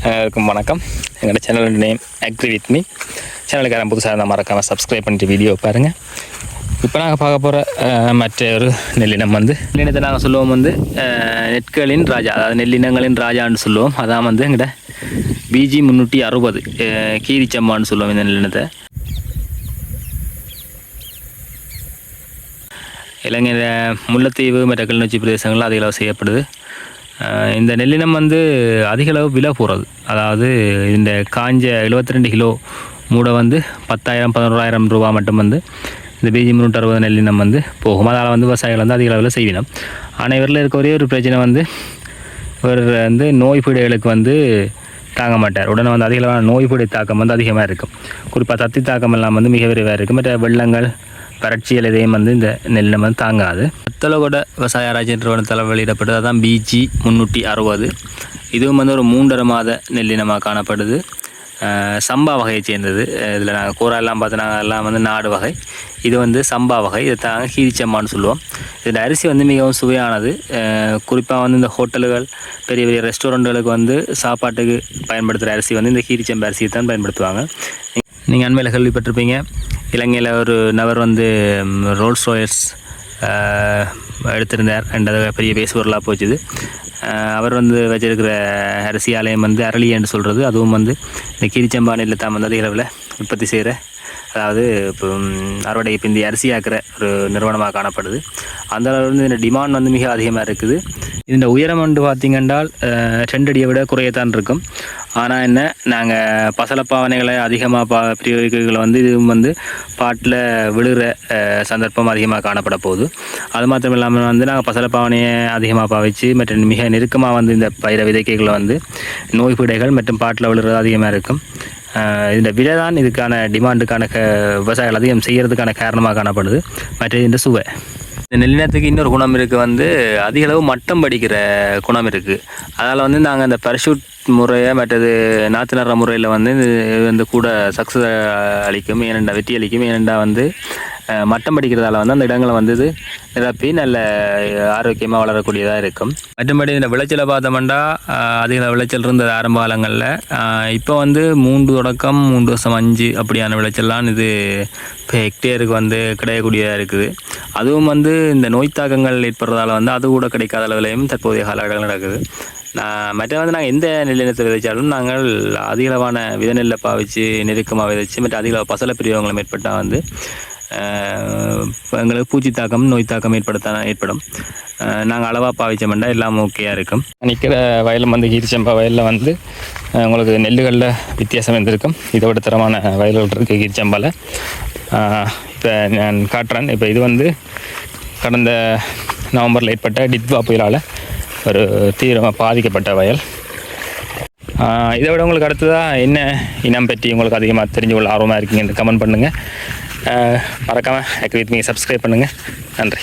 வணக்கம். எங்களோட சேனலோட நேம் அக்ரி வித் மீ. சேனலுக்கு யாரும் புதுசாக இருந்தால் மறக்காமல் சப்ஸ்கிரைப் பண்ணிட்டு வீடியோ பாருங்கள். இப்போ நாங்கள் பார்க்க போகிற மற்ற ஒரு நெல்லினம் நெல்லினத்தை நாங்கள் சொல்லுவோம் நெற்களின் ராஜா, அதாவது நெல்லினங்களின் ராஜான்னு சொல்லுவோம். அதான் எங்கள்கிட்ட BG 360 கீரிச்சம்மான்னு சொல்லுவோம் இந்த நெல்லினத்தை. இலங்கையில் முல்லைத்தீவு மற்ற கிளிநொச்சி பிரதேசங்களில் அதிக அளவு செய்யப்படுது. இந்த நெல்லினம் அதிக அளவு விலை போகிறது. அதாவது இந்த காஞ்ச 72 கிலோ மூடை 10,000-11,000 ரூபா மட்டும் இந்த BG 360 நெல்லினம் போகும். அதால் விவசாயிகள் அதிக அளவில் செய்வினோம். ஆனால் இவரில் இருக்க ஒரே ஒரு பிரச்சனை இவர் நோய் பீடைகளுக்கு தாங்க மாட்டார். உடனே அதிக அளவான நோய் பீடை தாக்கம் அதிகமாக இருக்கும். குறிப்பாக தத்தி தாக்கம் எல்லாம் மிக விரைவாக இருக்குது. மற்ற வெள்ளங்கள் வறட்சிகள் இதையும் இந்த நெல்லினம் தாங்காது. வத்தலகொட விவசாய ஆராய்ச்சி நிறுவனத்தால் வெளியிடப்படுது. அதான் BG 360. இதுவும் ஒரு 3.5 மாத நெல்லினமாக காணப்படுது. சம்பா வகையை சேர்ந்தது. இதில் நாங்கள் கூறாலாம் பார்த்து நாங்கள் எல்லாம் நாடு வகை. இது சம்பா வகை. இதை தாங்க கீரிச்சம்மான்னு சொல்லுவோம். இதில் அரிசி மிகவும் சுவையானது. குறிப்பாக இந்த ஹோட்டல்கள் பெரிய பெரிய ரெஸ்டாரண்ட்டுகளுக்கு சாப்பாட்டுக்கு பயன்படுத்துகிற அரிசி இந்த கீரிச்சம்பா அரிசியை தான் பயன்படுத்துவாங்க. நீங்கள் அண்மையில் கேள்விப்பட்டிருப்பீங்க, இலங்கையில் ஒரு நபர் ரோல்ஸ் ராய்ஸ் எடுத்திருந்தார். ரெண்டாவது பெரிய பேசுபொருளாக போச்சுது. அவர் வச்சிருக்கிற அரிசி ஆலயம் அரளி என்று சொல்கிறது. அதுவும் இந்த கீரிச்சம்பா நெல்லை தான் அதிக அளவில் உற்பத்தி செய்கிற, அதாவது இப்போ அறுவடைக்கு பிந்தி அரிசி ஆக்கிற ஒரு நிறுவனமாக காணப்படுது. அந்த அளவில் இந்த டிமாண்ட் மிக அதிகமாக இருக்குது. இந்த உயரம் பார்த்திங்கன்றால் 2 அடியை விட குறையத்தான் இருக்கும். ஆனால் என்ன, நாங்கள் பசலப்பாவனைகளை அதிகமாக பிரயோகிகளை இது பாட்டில் விழுகிற சந்தர்ப்பம் அதிகமாக காணப்பட போகுது. அது மாத்திரம் இல்லாமல் நாங்கள் பசலப்பாவனையை அதிகமாக பாவிச்சு மற்ற மிக நெருக்கமாக இந்த பயிர விதைக்கைகளை நோய் பீடைகள் மற்றும் பாட்டில் விழுகிறது அதிகமாக இருக்கும். இந்த விலை தான் இதுக்கான டிமாண்டுக்கான விவசாயிகள் அதிகம் செய்கிறதுக்கான காரணமாக காணப்படுது. மற்ற இந்த சுவை, இந்த நெல்லினத்துக்கு இன்னொரு குணம் இருக்குது, அதிக அளவு மட்டம் படிக்கிற குணம் இருக்குது. அதால் நாங்கள் அந்த பரஷூட் முறையை மற்றது நாற்று நடுற முறையில் கூட சக்ஸஸ் அளிக்கும், ஏனெண்டா வெற்றி அளிக்கும். ஏனெண்டா மட்டம் படிக்கிறதால அந்த இடங்களை இது நிரப்பி நல்ல ஆரோக்கியமாக வளரக்கூடியதாக இருக்கும். மற்றபடி இந்த விளைச்சலை பார்த்தோம்னா அதிக விளைச்சல் இருந்தது ஆரம்ப காலங்களில். இப்போ 3 தொடக்கம் 3.5 அப்படியான விளைச்சல்லாம் இது இப்போ ஹெக்டேருக்கு கிடைக்கக்கூடியதாக இருக்குது. அதுவும் இந்த நோய் தாக்கங்கள் ஏற்படுறதால அது கூட கிடைக்காத அளவிலையும் தற்போதைய காலகட்டங்கள் நடக்குது. மற்ற நாங்கள் எந்த நெல்லினத்தை விதைச்சாலும் நாங்கள் அதிகளவான வித நெல்லை பாவிச்சு நெருக்கமாக விதைச்சு மற்ற அதிகளவு பசல பிரிவுகளும் ஏற்பட்டால் எங்களுக்கு பூச்சி தாக்கம் நோய் தாக்கம் ஏற்படும். நாங்கள் அளவாக பாவிச்சோம்னா எல்லாம் ஓகேயாக இருக்கும். நிற்கிற வயலும் கீரிச்சம்பா வயலில் உங்களுக்கு நெல்லுகளில் வித்தியாசம் இருந்திருக்கும். இதோட தரமான வயல்கள் இருக்குது கீரிச்சம்பாவில். இப்போ நான் காட்டுறேன். இப்போ இது கடந்த நவம்பரில் ஏற்பட்ட டிட்வா புயலால் ஒரு தீவிரமாக பாதிக்கப்பட்ட வயல். இதை விட உங்களுக்கு அடுத்ததாக என்ன இனம் பற்றி உங்களுக்கு அதிகமாக தெரிஞ்சு கொள்ள ஆர்வமாக இருக்கீங்கன்னு கமெண்ட் பண்ணுங்கள். மறக்காமல் அக்ரி வித் மீ சப்ஸ்கிரைப் பண்ணுங்கள். நன்றி.